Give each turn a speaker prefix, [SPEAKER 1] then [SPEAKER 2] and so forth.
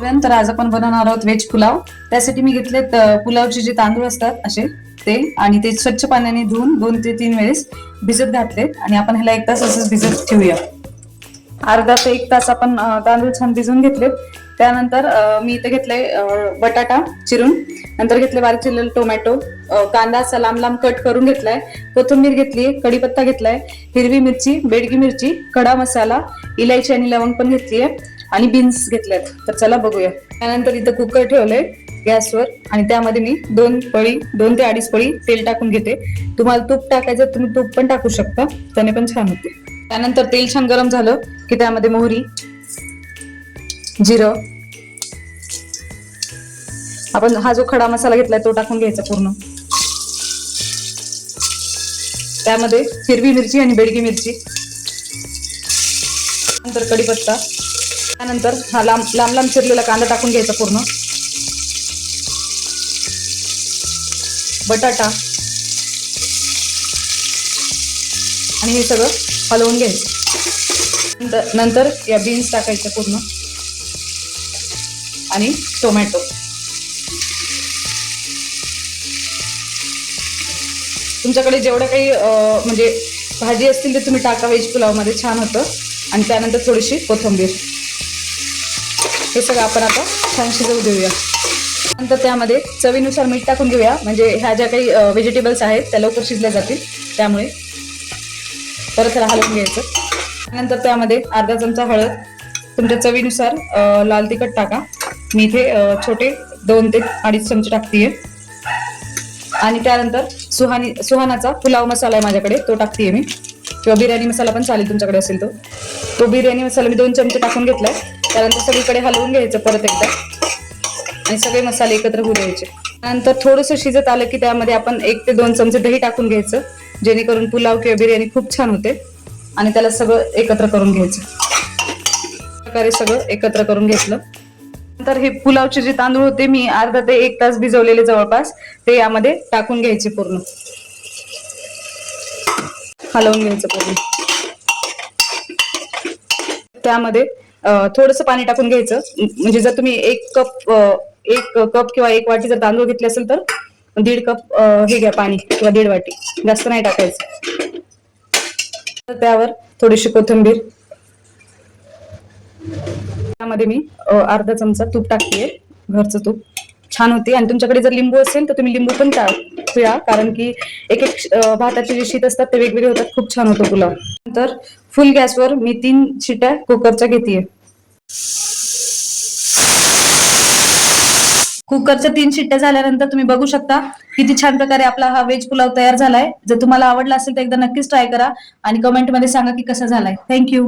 [SPEAKER 1] तर आज आपण बनवणार आहोत व्हेज पुलाव. त्यासाठी मी घेतलेत पुलावचे जे तांदूळ असतात असे ते, आणि ते स्वच्छ पाण्याने धुवून 2 ते 3 वेळेस भिजत घातलेत आणि आपण ह्याला 1 तास असंच भिजत ठेवूया. अर्धा ते 1 तास आपण तांदूळ छान भिजवून घेतलेत. त्यानंतर मी इथे घेतलंय बटाटा चिरून, नंतर घेतले बारीक चिरलेले टोमॅटो, कांदा असा लांब लांब कट करून घेतलाय, कोथिंबीर घेतली, कढीपत्ता घेतलाय, हिरवी मिरची, बेडगी मिरची, खडा मसाला, इलायची आणि लवंग पण घेतलीये आणि बीन्स घेतल्यात. तर चला बघूया. त्यानंतर इथं कुकर ठेवलंय गॅसवर आणि त्यामध्ये मी 2 ते 2.5 पळी तेल टाकून घेते. तुम्हाला तूप टाकायचं तुम्ही तूप पण टाकू शकता, त्याने पण छान होते. त्यानंतर तेल छान गरम झालं की त्यामध्ये मोहरी, जिरं, आपण हा जो खडा मसाला घेतलाय तो टाकून घ्यायचा पूर्ण. त्यामध्ये हिरवी मिरची आणि बेडगी मिरची, नंतर कढीपत्ता, त्यानंतर हा लांब लांब चिरलेला कांदा टाकून घ्यायचा पूर्ण, बटाटा आणि हे सगळं हलवून घ्यायचं. नंतर या बीन्स टाकायच्या पूर्ण आणि टोमॅटो. तुमच्याकडे जेवढं काही म्हणजे भाजी असतील ते तुम्ही टाका, व्हेज पुलाव मध्ये छान होतं. आणि त्यानंतर थोडीशी कोथिंबीर. हे सगळं आपण आता छान शिजवू देऊया. नंतर त्यामध्ये चवीनुसार मीठ टाकून घेऊया, म्हणजे ह्या ज्या काही व्हेजिटेबल्स आहेत त्या लवकर शिजल्या जातील, त्यामुळे परत त्याला हलवून घ्यायचं. त्यानंतर त्यामध्ये अर्धा चमचा हळद, तुमच्या चवीनुसार लाल तिखट टाका. मी इथे छोटे 2 ते 2.5 चमचे टाकतीये. आणि त्यानंतर सुहानाचा पुलाव मसाला आहे माझ्याकडे, तो टाकतीये मी, किंवा बिर्याणी मसाला पण चालेल तुमच्याकडे असेल तो बिर्याणी मसाला मी 2 चमचे टाकून घेतलाय. त्यानंतर सगळीकडे हलवून घ्यायचं परत एकदा आणि सगळे मसाले एकत्र होऊ द्यायचे. नंतर थोडंसं शिजत आलं की त्यामध्ये आपण 1 ते 2 चमचे दही टाकून घ्यायचं, जेणेकरून पुलाव किंवा बिर्याणी खूप छान होते. आणि त्याला सगळं एकत्र करून घ्यायचं. प्रकारे सगळं एकत्र करून घेतलं. नंतर हे पुलावचे जे तांदूळ होते मी अर्धा ते 1 तास भिजवलेले जवळपास, ते यामध्ये टाकून घ्यायचे, पूर्ण हलवून घ्यायचं पूर्ण. त्यामध्ये थोडंसं पाणी टाकून घ्यायचं, म्हणजे जर तुम्ही 1 कप किंवा 1 वाटी जर तांदूळ घेतले असेल तर 1.5 कप हे घ्या पाणी, किंवा 1.5 वाटी, जास्त नाही टाकायचं. त्यावर थोडीशी कोथिंबीर, त्यामध्ये मी अर्धा चमचा तूप टाकतेय, घरचं तूप, छान होते. आणि तुमच्याकडे जर लिंबू असेल तर तुम्ही लिंबू पण पिळा, कारण की एक भाताचे जे शीत असतात ते वेगवेगळे होतात, खूप छान होतो पुलाव. नंतर फुल गॅसवर मी 3 शिट्या कुकरच्या घेतेय. कुकरच्या 3 शिट्ट्या झाल्यानंतर तुम्ही बघू शकता किती छान प्रकारे आपला हा व्हेज पुलाव तयार झालाय. जर तुम्हाला आवडला असेल तर एकदा नक्कीच ट्राय करा आणि कमेंटमध्ये सांगा की कसा झालाय. थँक्यू.